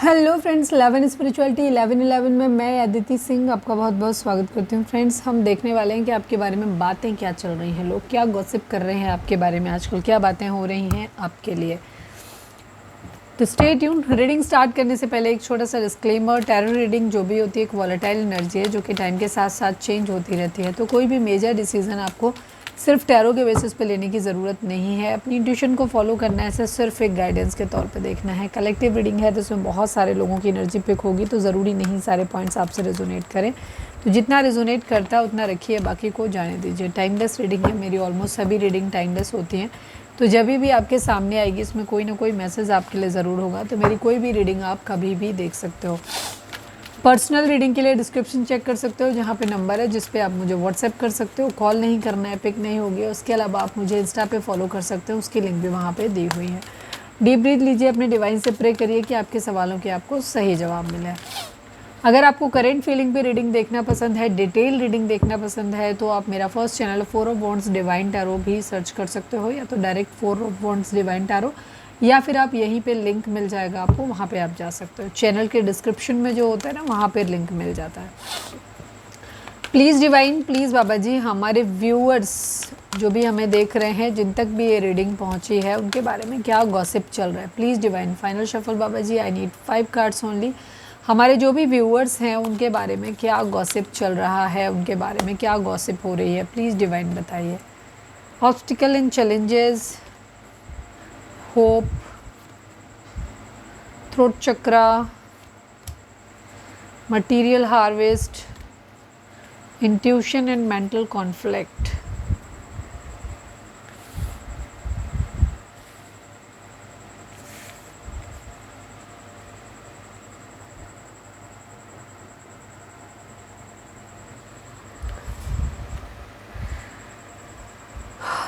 Hello friends, 11 spirituality 11 में मैं अदिति सिंह आपका बहुत बहुत स्वागत करती हूँ। फ्रेंड्स, हम देखने वाले हैं कि आपके बारे में बातें क्या चल रही हैं, लोग क्या गॉसिप कर रहे हैं आपके बारे में, आजकल क्या बातें हो रही हैं आपके लिए। तो स्टे ट्यून। रीडिंग स्टार्ट करने से पहले एक छोटा सा डिस्क्लेमर, टैरो रीडिंग जो भी होती है एक वॉलेटाइल एनर्जी है जो कि टाइम के साथ साथ चेंज होती रहती है। तो कोई भी मेजर डिसीजन आपको सिर्फ टैरो के बेसिस पे लेने की ज़रूरत नहीं है, अपनी इंट्यूशन को फॉलो करना है, इसे सिर्फ एक गाइडेंस के तौर पे देखना है। कलेक्टिव रीडिंग है तो इसमें बहुत सारे लोगों की एनर्जी पिक होगी, तो ज़रूरी नहीं सारे पॉइंट्स आपसे रेजोनेट करें। तो जितना रेजोनेट करता है उतना रखिए, बाकी को जाने दीजिए। टाइमलेस रीडिंग है, मेरी ऑलमोस्ट सभी रीडिंग टाइमलेस होती हैं। तो जब भी आपके सामने आएगी इसमें कोई ना कोई मैसेज आपके लिए ज़रूर होगा। तो मेरी कोई भी रीडिंग आप कभी भी देख सकते हो। पर्सनल रीडिंग के लिए डिस्क्रिप्शन चेक कर सकते हो, जहाँ पे नंबर है जिस पे आप मुझे व्हाट्सएप कर सकते हो। कॉल नहीं करना है, पिक नहीं होगी। उसके अलावा आप मुझे इंस्टा पे फॉलो कर सकते हो, उसकी लिंक भी वहाँ पे दी हुई है। डीप ब्रीथ लीजिए, अपने डिवाइन से प्रे करिए कि आपके सवालों के आपको सही जवाब मिले। अगर आपको करेंट फीलिंग पे रीडिंग देखना पसंद है, डिटेल रीडिंग देखना पसंद है, तो आप मेरा first channel 4 of wands divine tarot भी सर्च कर सकते हो, या तो direct 4 of wands divine tarot, या फिर आप यहीं पे लिंक मिल जाएगा आपको, वहाँ पे आप जा सकते हो। चैनल के डिस्क्रिप्शन में जो होता है ना, वहाँ पे लिंक मिल जाता है। प्लीज़ डिवाइन, प्लीज़ बाबा जी, हमारे व्यूअर्स जो भी हमें देख रहे हैं, जिन तक भी ये रीडिंग पहुँची है, उनके बारे में क्या गॉसिप चल रहा है। Please divine, final shuffle Baba ji, I need 5 cards only. हमारे जो भी व्यूअर्स हैं उनके बारे में क्या गॉसिप चल रहा है, उनके बारे में क्या गॉसिप हो रही है, प्लीज़ डिवाइन बताइए। Obstacle and challenges, hope, throat chakra, material harvest, intuition and mental conflict.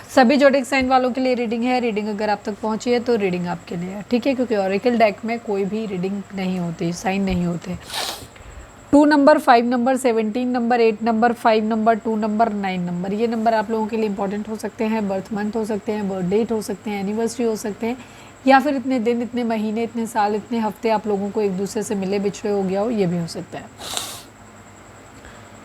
सभी जोडिक साइन वालों के लिए रीडिंग है। रीडिंग अगर आप तक पहुंची है तो रीडिंग आपके लिए है, ठीक है, क्योंकि ऑरेकल डेक में कोई भी रीडिंग नहीं होती, साइन नहीं होते। 2 number, 5 number, 17 number, 8 number, 5 number, 2 number, 9 number, ये नंबर आप लोगों के लिए इंपॉर्टेंट हो सकते हैं। बर्थ मंथ हो सकते हैं, बर्थ डेट हो सकते हैं, एनिवर्सरी हो सकते हैं, या फिर इतने दिन, इतने महीने, इतने साल, इतने हफ्ते आप लोगों को एक दूसरे से मिले बिछड़े हो गया हो, ये भी हो सकता है।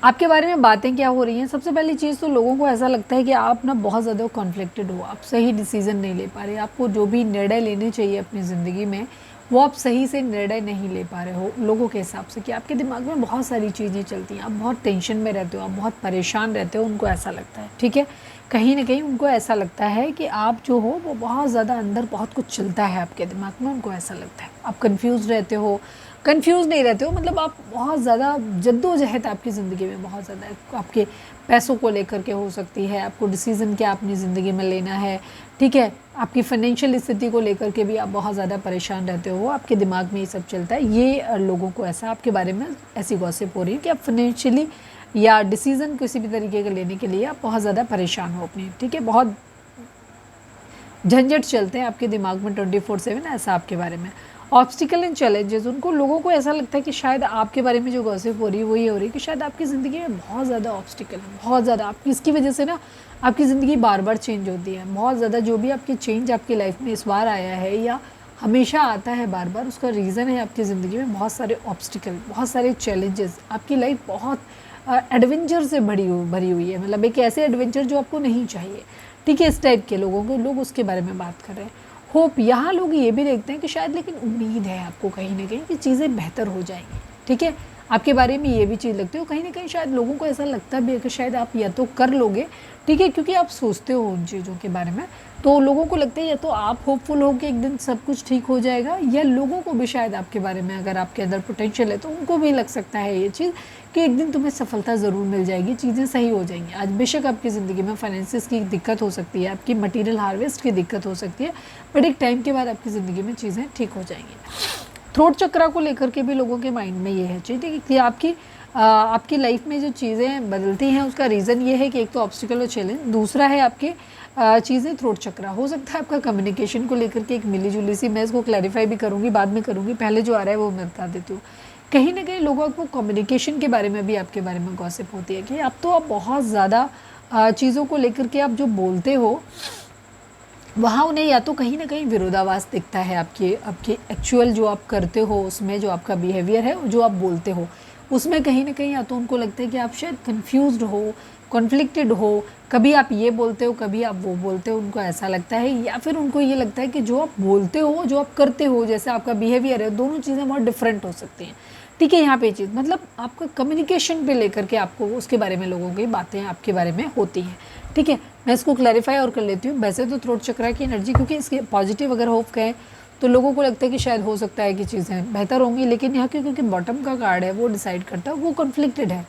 आपके बारे में बातें क्या हो रही हैं। सबसे पहली चीज़ तो लोगों को ऐसा लगता है कि आप ना बहुत ज़्यादा कॉन्फ्लिक्टेड हो, आप सही डिसीजन नहीं ले पा रहे। आपको जो भी निर्णय लेने चाहिए अपनी ज़िंदगी में, वो आप सही से निर्णय नहीं ले पा रहे हो लोगों के हिसाब से, कि आपके दिमाग में बहुत सारी चीज़ें चलती हैं, आप बहुत टेंशन में रहते हो, आप बहुत परेशान रहते हो, उनको ऐसा लगता है, ठीक है। कहीं ना कहीं उनको ऐसा लगता है कि आप जो हो वो बहुत ज़्यादा अंदर बहुत कुछ चलता है आपके दिमाग में, उनको ऐसा लगता है। आप कंफ्यूज रहते हो, कंफ्यूज नहीं रहते हो, मतलब आप बहुत ज़्यादा जद्दोजहद आपकी ज़िंदगी में बहुत ज़्यादा है। आपके पैसों को लेकर के हो सकती है, आपको डिसीज़न क्या अपनी ज़िंदगी में लेना है, ठीक है। आपकी फाइनेंशियल स्थिति को लेकर के भी आप बहुत ज़्यादा परेशान रहते हो, आपके दिमाग में ये सब चलता है। ये लोगों को ऐसा आपके बारे में ऐसी गॉसिप हो रही है कि आप फाइनेंशियली या डिसीज़न किसी भी तरीके का लेने के लिए आप बहुत ज़्यादा परेशान हो अपनी, ठीक है। बहुत झंझट चलते हैं आपके दिमाग में 24/7, ऐसा आपके बारे में। ऑब्स्टिकल एंड चैलेंजेस, उनको लोगों को ऐसा लगता है कि शायद आपके बारे में जो गॉसिप हो रही है वो ये हो रही है कि शायद आपकी ज़िंदगी में बहुत ज़्यादा ऑब्स्टिकल है, बहुत ज़्यादा। आप इसकी वजह से ना आपकी ज़िंदगी बार बार चेंज होती है, बहुत ज़्यादा। जो भी आपकी चेंज आपकी लाइफ में इस बार आया है या हमेशा आता है बार बार, उसका रीज़न है आपकी ज़िंदगी में बहुत सारे ऑब्स्टिकल, बहुत सारे चैलेंजेस। आपकी लाइफ बहुत एडवेंचर से भरी हुई है, मतलब एक ऐसे एडवेंचर जो आपको नहीं चाहिए, ठीक है। इस टाइप के लोगों को लोग उसके बारे में बात कर रहे हैं। होप, यहाँ लोग ये भी देखते हैं कि शायद, लेकिन उम्मीद है आपको कहीं ना कहीं कि चीज़ें बेहतर हो जाएंगी, ठीक है। आपके बारे में ये भी चीज़ लगती हो, कहीं ना कहीं शायद लोगों को ऐसा लगता भी है कि शायद आप या तो कर लोगे, ठीक है, क्योंकि आप सोचते हो उन चीज़ों के बारे में। तो लोगों को लगता है या तो आप होपफुल हो कि एक दिन सब कुछ ठीक हो जाएगा, या लोगों को भी शायद आपके बारे में, अगर आपके अंदर पोटेंशियल है तो उनको भी लग सकता है ये चीज़ कि एक दिन तुम्हें सफलता ज़रूर मिल जाएगी, चीज़ें सही हो जाएंगी। आज बेशक आपकी ज़िंदगी में फाइनेंसिस की दिक्कत हो सकती है, आपकी मटेरियल हार्वेस्ट की दिक्कत हो सकती है, बट एक टाइम के बाद आपकी ज़िंदगी में चीज़ें ठीक हो जाएंगी। थ्रोट चक्रा को लेकर के भी लोगों के माइंड में ये है चीज़ कि आपकी लाइफ में जो चीज़ें बदलती हैं उसका रीज़न ये है कि एक तो ऑब्स्टिकल और चैलेंज, दूसरा है आपके चीज़ें थ्रोट चक्रा। हो सकता है आपका कम्युनिकेशन को लेकर के एक मिली जुली सी, मैं इसको क्लैरिफाई भी करूँगी, बाद में करूँगी, पहले जो आ रहा है वो मैं बता देती हूँ। कहीं ना कहीं लोगों को कम्युनिकेशन के बारे में भी आपके बारे में गॉसिप होती है कि आप बहुत ज़्यादा चीज़ों को लेकर के आप जो बोलते हो वहाँ उन्हें या तो कहीं न कहीं विरोधाभास दिखता है आपके आपके एक्चुअल जो आप करते हो उसमें, जो आपका बिहेवियर है, जो आप बोलते हो, उसमें कहीं न कहीं या तो उनको लगता है कि आप शायद कन्फ्यूज़्ड हो, कॉन्फ्लिक्टेड हो, कभी आप ये बोलते हो, कभी आप वो बोलते हो, उनको ऐसा लगता है, या फिर उनको ये लगता है कि जो आप बोलते हो, जो आप करते हो, जैसे आपका बिहेवियर है, दोनों चीज़ें बहुत डिफरेंट हो सकती हैं। ठीक है, यहाँ पे ये चीज़ मतलब आपका कम्युनिकेशन पे लेकर के आपको उसके बारे में लोगों की बातें आपके बारे में होती हैं। ठीक है, मैं इसको क्लैरिफाई और कर लेती हूँ। वैसे तो थ्रोट चक्रा की एनर्जी, क्योंकि इसके पॉजिटिव अगर होप कहें तो लोगों को लगता है कि शायद हो सकता है कि चीज़ें बेहतर होंगी, लेकिन यहाँ क्योंकि बॉटम का कार्ड है वो डिसाइड करता है, वो कॉन्फ्लिक्टेड है।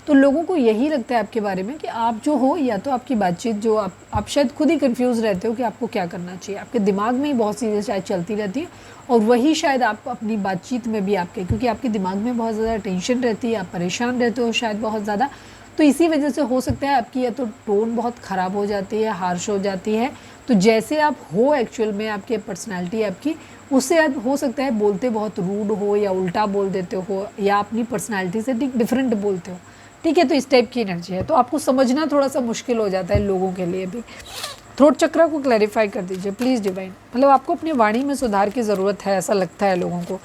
तो लोगों को यही लगता है आपके बारे में कि आप जो हो, या तो आपकी बातचीत जो आप शायद खुद ही कंफ्यूज रहते हो कि आपको क्या करना चाहिए। आपके दिमाग में ही बहुत चीज़ें शायद चलती रहती है, और वही शायद आप अपनी बातचीत में भी आपके, क्योंकि आपके दिमाग में बहुत ज़्यादा टेंशन रहती है, आप परेशान रहते हो शायद बहुत ज़्यादा, तो इसी वजह से हो सकता है आपकी या तो टोन बहुत ख़राब हो जाती है, हार्श हो जाती है। तो जैसे आप हो एक्चुअल में, आपकी पर्सनैलिटी आपकी, उससे आप हो सकता है बोलते बहुत रूड हो, या उल्टा बोल देते हो, या अपनी पर्सनैलिटी से डिफरेंट बोलते हो। ठीक है, तो इस टाइप की एनर्जी है, तो आपको समझना थोड़ा सा मुश्किल हो जाता है लोगों के लिए भी। थ्रोट चक्रा को क्लैरिफाई कर दीजिए प्लीज़ डिवाइन, मतलब आपको अपनी वाणी में सुधार की ज़रूरत है, ऐसा लगता है लोगों को।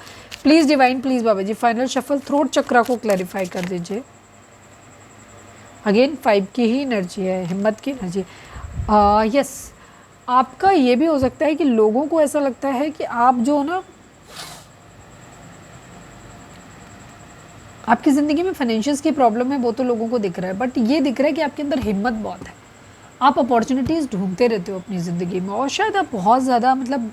Please divine, please Baba ji, final shuffle throat chakra को क्लैरिफाई कर दीजिए। अगेन 5 की ही एनर्जी है, हिम्मत की एनर्जी। यस, आपका ये भी हो सकता है कि लोगों को ऐसा लगता है कि आप जो ना, आपकी ज़िंदगी में फाइनेंशियल्स की प्रॉब्लम है, वो तो लोगों को दिख रहा है, बट ये दिख रहा है कि आपके अंदर हिम्मत बहुत है। आप अपॉर्चुनिटीज़ ढूंढते रहते हो अपनी ज़िंदगी में, और शायद आप बहुत ज़्यादा मतलब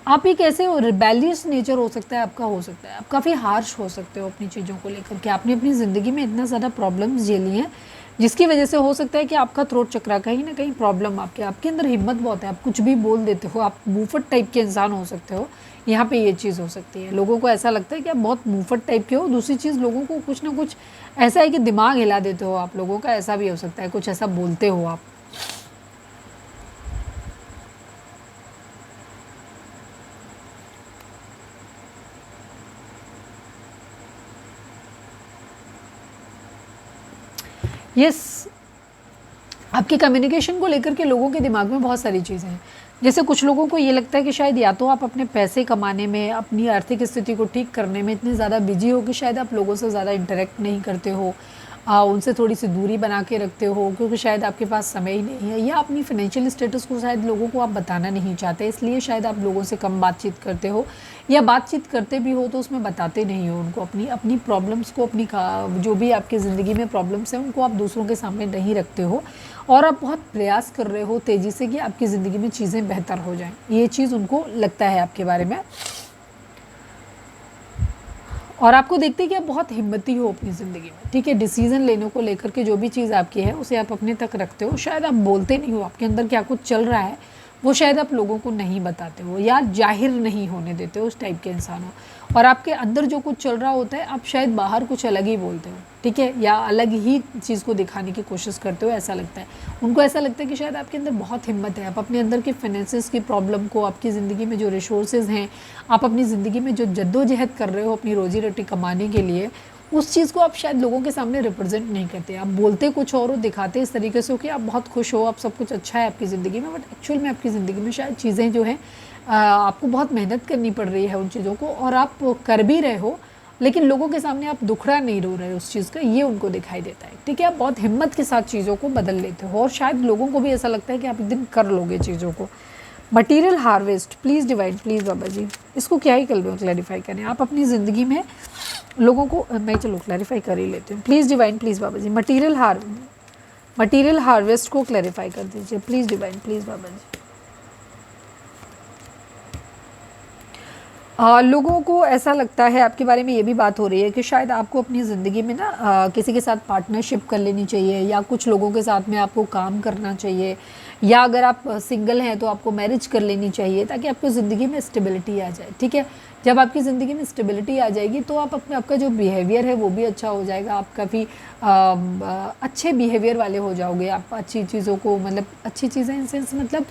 आप एक ऐसे हो, रिबेलियस नेचर हो सकता है आपका, हो सकता है आप काफ़ी हार्श हो सकते हो अपनी चीज़ों को लेकर के। आपने अपनी ज़िंदगी में इतना ज़्यादा प्रॉब्लम्स झेली हैं, जिसकी वजह से हो सकता है कि आपका थ्रोट चक्रा कहीं ना कहीं प्रॉब्लम, आपके अंदर हिम्मत बहुत है, आप कुछ भी बोल देते हो, आप मुंहफट टाइप के इंसान हो सकते हो। यहाँ पे ये चीज़ हो सकती है, लोगों को ऐसा लगता है कि आप बहुत मुंहफट टाइप के हो। दूसरी चीज़, लोगों को कुछ ना कुछ ऐसा है कि दिमाग हिला देते हो आप लोगों का, ऐसा भी हो सकता है, कुछ ऐसा बोलते हो आप। यस, आपके कम्युनिकेशन को लेकर के लोगों के दिमाग में बहुत सारी चीज़ें हैं। जैसे कुछ लोगों को ये लगता है कि शायद या तो आप अपने पैसे कमाने में, अपनी आर्थिक स्थिति को ठीक करने में इतने ज़्यादा बिजी हो कि शायद आप लोगों से ज़्यादा इंटरेक्ट नहीं करते हो, उनसे थोड़ी सी दूरी बना के रखते हो, क्योंकि शायद आपके पास समय ही नहीं है, या अपनी फाइनेंशियल स्टेटस को शायद लोगों को आप बताना नहीं चाहते, इसलिए शायद आप लोगों से कम बातचीत करते हो, या बातचीत करते भी हो तो उसमें बताते नहीं हो उनको, अपनी अपनी प्रॉब्लम्स को, जो भी आपकी ज़िंदगी में प्रॉब्लम्स हैं उनको आप दूसरों के सामने नहीं रखते हो, और आप बहुत प्रयास कर रहे हो तेज़ी से कि आपकी ज़िंदगी में चीज़ें बेहतर हो जाएं। ये चीज़ उनको लगता है आपके बारे में, और आपको देखते हैं कि आप बहुत हिम्मती हो अपनी ज़िंदगी में। ठीक है, डिसीज़न लेने को लेकर के जो भी चीज़ आपकी है उसे आप अपने तक रखते हो, शायद आप बोलते नहीं हो, आपके अंदर क्या कुछ चल रहा है वो शायद आप लोगों को नहीं बताते हो, या जाहिर नहीं होने देते हो, उस टाइप के इंसान हो। और आपके अंदर जो कुछ चल रहा होता है, आप शायद बाहर कुछ अलग ही बोलते हो, ठीक है, या अलग ही चीज़ को दिखाने की कोशिश करते हो, ऐसा लगता है उनको। ऐसा लगता है कि शायद आपके अंदर बहुत हिम्मत है, आप अपने अंदर के फाइनेंसेस की प्रॉब्लम को, आपकी ज़िंदगी में जो रिसोर्सेज हैं, आप अपनी ज़िंदगी में जो जद्दोजहद कर रहे हो अपनी रोजी रोटी कमाने के लिए, उस चीज़ को आप शायद लोगों के सामने रिप्रेजेंट नहीं करते। आप बोलते कुछ और हो, दिखाते इस तरीके से हो कि आप बहुत खुश हो, आप सब कुछ अच्छा है आपकी ज़िंदगी में, बट एक्चुअल में आपकी ज़िंदगी में शायद चीज़ें जो हैं, आपको बहुत मेहनत करनी पड़ रही है उन चीज़ों को, और आप कर भी रहे हो, लेकिन लोगों के सामने आप दुखड़ा नहीं रो रहे हो उस चीज़ का, ये उनको दिखाई देता है। ठीक है, आप बहुत हिम्मत के साथ चीज़ों को बदल लेते हो, और शायद लोगों को भी ऐसा लगता है कि आप एक दिन कर लोगे चीज़ों को। Material harvest, please divine, please Baba ji, इसको क्या ही कल में क्लैरिफाई करें आप अपनी ज़िंदगी में लोगों को। मैं चलो क्लैरिफाई कर ही लेती हूँ, please divine, please Baba ji, material harvest को क्लैरिफाई कर दीजिए please divine, please Baba ji. लोगों को ऐसा लगता है आपके बारे में, ये भी बात हो रही है कि शायद आपको अपनी ज़िंदगी में ना किसी के साथ पार्टनरशिप कर लेनी चाहिए, या कुछ लोगों के साथ में आपको काम करना चाहिए, या अगर आप सिंगल हैं तो आपको मैरिज कर लेनी चाहिए, ताकि आपको ज़िंदगी में स्टेबिलिटी आ जाए। ठीक है, जब आपकी ज़िंदगी में स्टेबिलिटी आ जाएगी तो आप अपने आपका जो बिहेवियर है वो भी अच्छा हो जाएगा, आप काफ़ी अच्छे बिहेवियर वाले हो जाओगे, आप अच्छी चीज़ों को मतलब अच्छी चीज़ें इन सेंस मतलब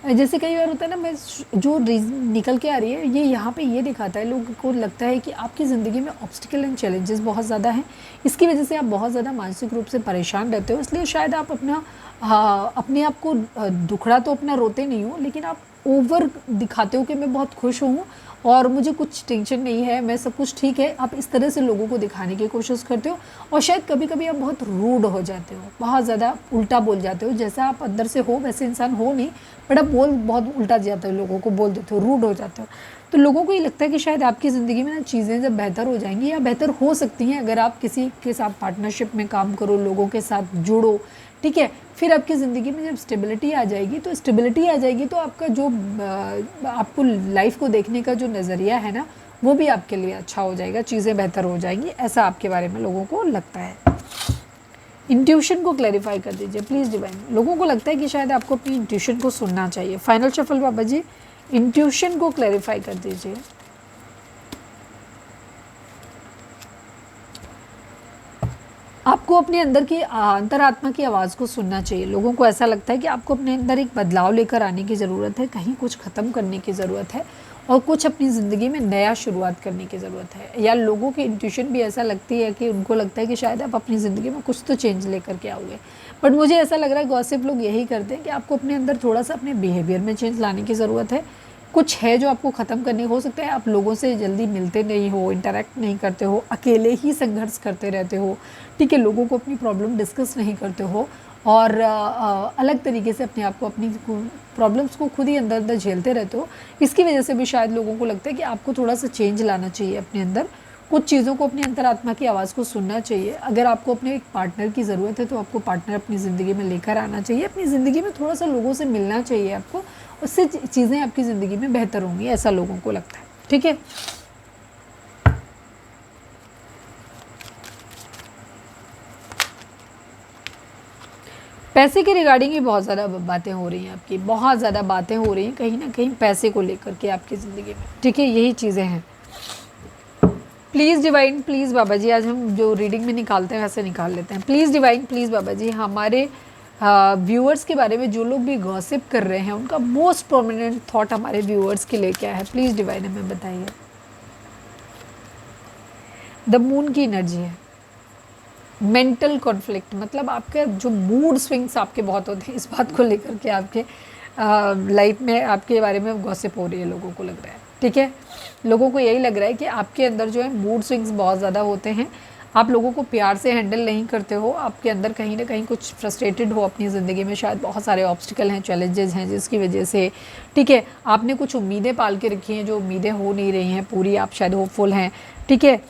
जैसे कई बार होता है ना, मैं जो निकल के आ रही है ये यहाँ पे ये दिखाता है, लोगों को लगता है कि आपकी ज़िंदगी में ऑब्स्टिकल एंड चैलेंजेस बहुत ज़्यादा हैं, इसकी वजह से आप बहुत ज़्यादा मानसिक रूप से परेशान रहते हो, इसलिए शायद आप अपने आप को दुखड़ा तो अपना रोते नहीं हो, लेकिन आप ओवर दिखाते हो कि मैं बहुत खुश हूँ और मुझे कुछ टेंशन नहीं है, मैं सब कुछ ठीक है, आप इस तरह से लोगों को दिखाने की कोशिश करते हो। और शायद कभी कभी आप बहुत रूड हो जाते हो, बहुत ज़्यादा उल्टा बोल जाते हो, जैसा आप अंदर से हो वैसे इंसान हो नहीं, बट आप बहुत उल्टा जाते हो, लोगों को बोल देते हो, रूड हो जाते हो। तो लोगों को ये लगता है कि शायद आपकी ज़िंदगी में ना चीज़ें जब बेहतर हो जाएंगी या बेहतर हो सकती हैं अगर आप किसी के साथ पार्टनरशिप में काम करो, लोगों के साथ जुड़ो, ठीक है। फिर आपकी ज़िंदगी में जब स्टेबिलिटी आ जाएगी तो आपका जो आपको लाइफ को देखने का जो नज़रिया है ना वो भी आपके लिए अच्छा हो जाएगा, चीज़ें बेहतर हो जाएंगी, ऐसा आपके बारे में लोगों को लगता है। इंट्यूशन को क्लैरिफाई कर दीजिए प्लीज़ डिवाइन। लोगों को लगता है कि शायद आपको अपनी इंट्यूशन को सुनना चाहिए। फाइनल शफल बाबा जी, इंट्यूशन को क्लैरिफाई कर दीजिए। आपको अपने अंदर की अंतरात्मा की आवाज़ को सुनना चाहिए। लोगों को ऐसा लगता है कि आपको अपने अंदर एक बदलाव लेकर आने की ज़रूरत है, कहीं कुछ ख़त्म करने की ज़रूरत है और कुछ अपनी ज़िंदगी में नया शुरुआत करने की ज़रूरत है। या लोगों की इंट्यूशन भी ऐसा लगती है कि उनको लगता है कि शायद आप अपनी ज़िंदगी में कुछ तो चेंज लेकर के आओगे, बट मुझे ऐसा लग रहा है गॉसिप लोग यही करते हैं कि आपको अपने अंदर थोड़ा सा अपने बिहेवियर में चेंज लाने की ज़रूरत है। कुछ है जो आपको ख़त्म करने हो सकता है, आप लोगों से जल्दी मिलते नहीं हो, इंटरेक्ट नहीं करते हो, अकेले ही संघर्ष करते रहते हो, ठीक है, लोगों को अपनी प्रॉब्लम डिस्कस नहीं करते हो और अलग तरीके से अपने आप को अपनी प्रॉब्लम्स को खुद ही अंदर अंदर झेलते रहते हो। इसकी वजह से भी शायद लोगों को लगता है कि आपको थोड़ा सा चेंज लाना चाहिए अपने अंदर, कुछ चीज़ों को अपनी अंतरात्मा की आवाज़ को सुनना चाहिए। अगर आपको अपने एक पार्टनर की ज़रूरत है तो आपको पार्टनर अपनी ज़िंदगी में लेकर आना चाहिए, अपनी ज़िंदगी में थोड़ा सा लोगों से मिलना चाहिए आपको, उससे चीज़ें आपकी ज़िंदगी में बेहतर होंगी, ऐसा लोगों को लगता है, ठीक है। पैसे के रिगार्डिंग ही बहुत ज़्यादा बातें हो रही हैं आपकी, बहुत ज़्यादा बातें हो रही हैं कहीं ना कहीं पैसे को लेकर के आपकी ज़िंदगी में, ठीक है, यही चीज़ें हैं। प्लीज़ डिवाइन, प्लीज़ बाबा जी, आज हम जो रीडिंग में निकालते हैं वैसे निकाल लेते हैं। प्लीज़ डिवाइन, प्लीज़ बाबा जी, हमारे व्यूअर्स के बारे में जो लोग भी गॉसिप कर रहे हैं उनका मोस्ट प्रोमिनेंट थॉट हमारे व्यूअर्स के लिए क्या है, प्लीज़ डिवाइन हमें बताइए। द मून की एनर्जी है, मेंटल कॉन्फ्लिक्ट, मतलब आपके जो मूड स्विंग्स आपके बहुत होते हैं, इस बात को लेकर के आपके लाइफ में आपके बारे में गॉसिप हो रही है, लोगों को लग रहा है, ठीक है, लोगों को यही लग रहा है कि आपके अंदर जो है मूड स्विंग्स बहुत ज़्यादा होते हैं, आप लोगों को प्यार से हैंडल नहीं करते हो, आपके अंदर कहीं ना कहीं कुछ फ्रस्ट्रेटेड हो अपनी ज़िंदगी में, शायद बहुत सारे ऑब्स्टिकल हैं, चैलेंजेस हैं जिसकी वजह से, ठीक है, आपने कुछ उम्मीदें पाल के रखी हैं जो उम्मीदें हो नहीं रही हैं पूरी, आप शायद होपफुल हैं, ठीक है,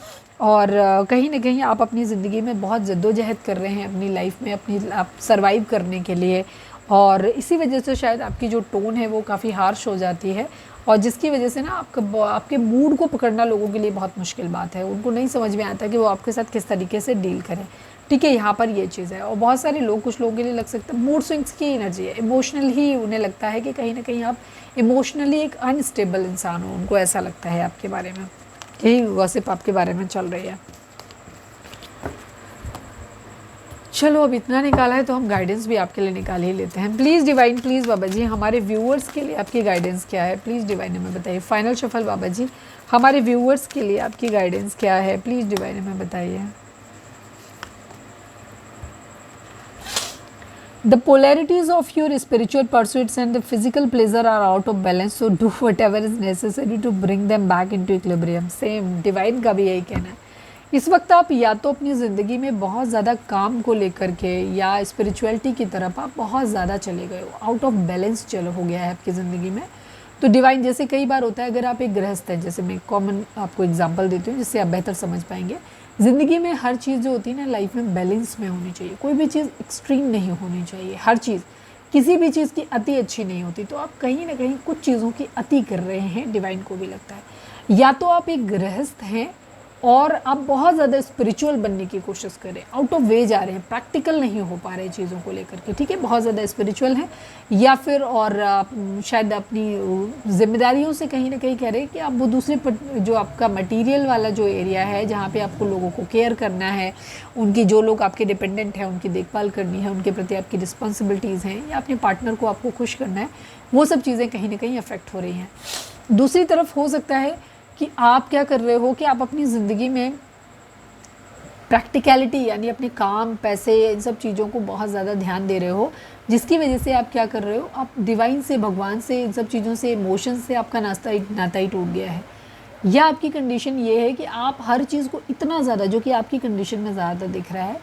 और कहीं ना कहीं आप अपनी ज़िंदगी में बहुत जद्दोजहद कर रहे हैं अपनी लाइफ में, अपनी आप सर्वाइव करने के लिए, और इसी वजह से शायद आपकी जो टोन है वो काफ़ी हार्श हो जाती है, और जिसकी वजह से ना आपके मूड को पकड़ना लोगों के लिए बहुत मुश्किल बात है, उनको नहीं समझ में आता कि वो आपके साथ किस तरीके से डील करें, ठीक है, यहाँ पर ये चीज़ है। और बहुत सारे लोग, कुछ लोगों के लिए लग सकता है मूड स्विंग्स की एनर्जी है, इमोशनल ही उन्हें लगता है कि कहीं ना कहीं आप इमोशनली एक अनस्टेबल इंसान हो, उनको ऐसा लगता है आपके बारे में, यही गॉसिप आपके बारे में चल रही है। चलो अब इतना निकाला है तो हम गाइडेंस भी आपके लिए निकाल ही लेते हैं। प्लीज़ डिवाइन, प्लीज़ बाबा जी, हमारे व्यूअर्स के लिए आपकी गाइडेंस क्या है, प्लीज़ डिवाइन हमें बताइए। फाइनल शफल बाबा जी, हमारे व्यूअर्स के लिए आपकी गाइडेंस क्या है, प्लीज़ डिवाइन हमें बताइए। The polarities of your spiritual pursuits and the physical pleasure are out of balance, so do whatever is necessary to bring them back into equilibrium. Same divine का भी यही कहना है। इस वक्त आप या तो अपनी ज़िंदगी में बहुत ज़्यादा काम को लेकर के या स्पिरिचुअलिटी की तरफ आप बहुत ज़्यादा चले गए हो, आउट ऑफ बैलेंस चलो हो गया है आपकी ज़िंदगी में। तो डिवाइन, जैसे कई बार होता है, अगर आप एक गृहस्थ हैं, जैसे मैं कॉमन आपको एग्जांपल देती हूँ जिससे आप बेहतर समझ पाएंगे, ज़िंदगी में हर चीज़ जो होती है ना लाइफ में बैलेंस में होनी चाहिए, कोई भी चीज़ एक्सट्रीम नहीं होनी चाहिए, हर चीज़, किसी भी चीज़ की अति अच्छी नहीं होती, तो आप कहीं ना कहीं कुछ चीज़ों की अति कर रहे हैं, डिवाइन को भी लगता है। या तो आप एक गृहस्थ हैं और आप बहुत ज़्यादा स्पिरिचुअल बनने की कोशिश करें, आउट ऑफ वे जा रहे हैं, प्रैक्टिकल नहीं हो पा रहे चीज़ों को लेकर के, ठीक है, बहुत ज़्यादा स्पिरिचुअल हैं, या फिर और शायद अपनी जिम्मेदारियों से कहीं ना कहीं कह रहे हैं कि आप वो दूसरे जो आपका मटेरियल वाला जो एरिया है जहाँ पे आपको लोगों को केयर करना है, उनकी जो लोग आपके डिपेंडेंट हैं उनकी देखभाल करनी है, उनके प्रति आपकी रिस्पॉन्सिबिलिटीज़ हैं, या अपने पार्टनर को आपको खुश करना है, वो सब चीज़ें कहीं ना कहीं अफेक्ट हो रही हैं। दूसरी तरफ हो सकता है कि आप क्या कर रहे हो कि आप अपनी ज़िंदगी में प्रैक्टिकलिटी यानी अपने काम, पैसे, इन सब चीज़ों को बहुत ज़्यादा ध्यान दे रहे हो, जिसकी वजह से आप क्या कर रहे हो, आप डिवाइन से, भगवान से, इन सब चीज़ों से, इमोशन से आपका नाता ही टूट गया है। या आपकी कंडीशन ये है कि आप हर चीज़ को इतना ज़्यादा, जो कि आपकी कंडीशन में ज़्यादातर दिख रहा है,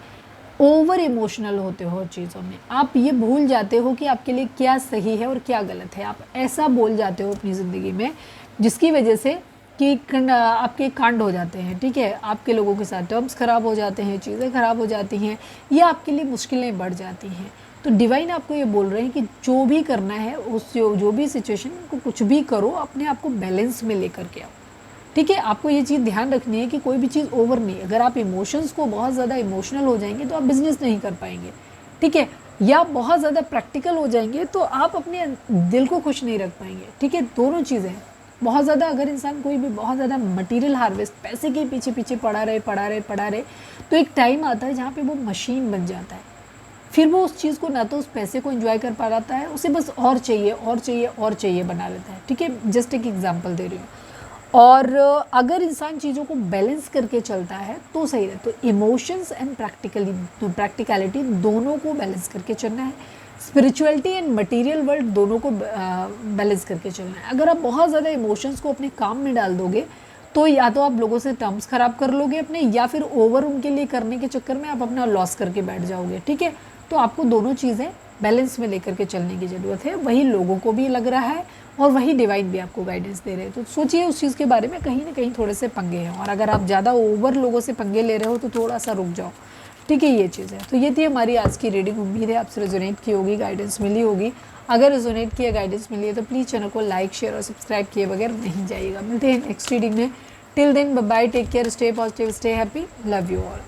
ओवर इमोशनल होते हो चीज़ों में। आप ये भूल जाते हो कि आपके लिए क्या सही है और क्या गलत है। आप ऐसा बोल जाते हो अपनी ज़िंदगी में जिसकी वजह से कि आपके कांड हो जाते हैं, ठीक है, आपके लोगों के साथ टर्म्स ख़राब हो जाते हैं, चीज़ें ख़राब हो जाती हैं, या आपके लिए मुश्किलें बढ़ जाती हैं। तो डिवाइन आपको ये बोल रहे हैं कि जो भी करना है, उस जो भी सिचुएशन को, कुछ भी करो, अपने आप को बैलेंस में लेकर के आओ, ठीक है। आपको ये चीज़ ध्यान रखनी है कि कोई भी चीज़ ओवर नहीं। अगर आप इमोशंस को बहुत ज़्यादा इमोशनल हो जाएंगे तो आप बिजनेस नहीं कर पाएंगे, ठीक है, या बहुत ज़्यादा प्रैक्टिकल हो जाएंगे तो आप अपने दिल को खुश नहीं रख पाएंगे, ठीक है। दोनों चीज़ें हैं। बहुत ज़्यादा अगर इंसान कोई भी बहुत ज़्यादा मटेरियल हार्वेस्ट, पैसे के पीछे पीछे पड़ा रहे, तो एक टाइम आता है जहाँ पे वो मशीन बन जाता है। फिर वो उस चीज़ को, ना तो उस पैसे को एंजॉय कर पा रहा है, उसे बस और चाहिए बना लेता है, ठीक है। जस्ट एक एग्जांपल दे रही हूँ। और अगर इंसान चीज़ों को बैलेंस करके चलता है तो सही है। तो इमोशंस एंड प्रैक्टिकलिटी दोनों को बैलेंस करके चलना है। स्पिरिचुअलिटी एंड मटेरियल वर्ल्ड दोनों को बैलेंस करके चलना है। अगर आप बहुत ज़्यादा इमोशंस को अपने काम में डाल दोगे तो या तो आप लोगों से टर्म्स ख़राब कर लोगे अपने, या फिर ओवर उनके लिए करने के चक्कर में आप अपना लॉस करके बैठ जाओगे, ठीक है। तो आपको दोनों चीज़ें बैलेंस में लेकर के चलने की ज़रूरत है। वही लोगों को भी लग रहा है और वही डिवाइन भी आपको गाइडेंस दे रहे हैं। तो सोचिए उस चीज़ के बारे में, कहीं ना कहीं थोड़े से पंगे हैं, और अगर आप ज़्यादा ओवर लोगों से पंगे ले रहे हो तो थोड़ा सा रुक जाओ, ठीक है। ये चीज़ है। तो ये थी हमारी आज की रीडिंग। उम्मीद है आपसे रेजोनेट की होगी, गाइडेंस मिली होगी। अगर रेजोनेट किया, गाइडेंस मिली है तो प्लीज़ चैनल को लाइक, शेयर और सब्सक्राइब किए बगैर नहीं जाइएगा। मिलते हैं नेक्स्ट रीडिंग में। Till then bye bye, take care, stay positive, stay happy, love you all.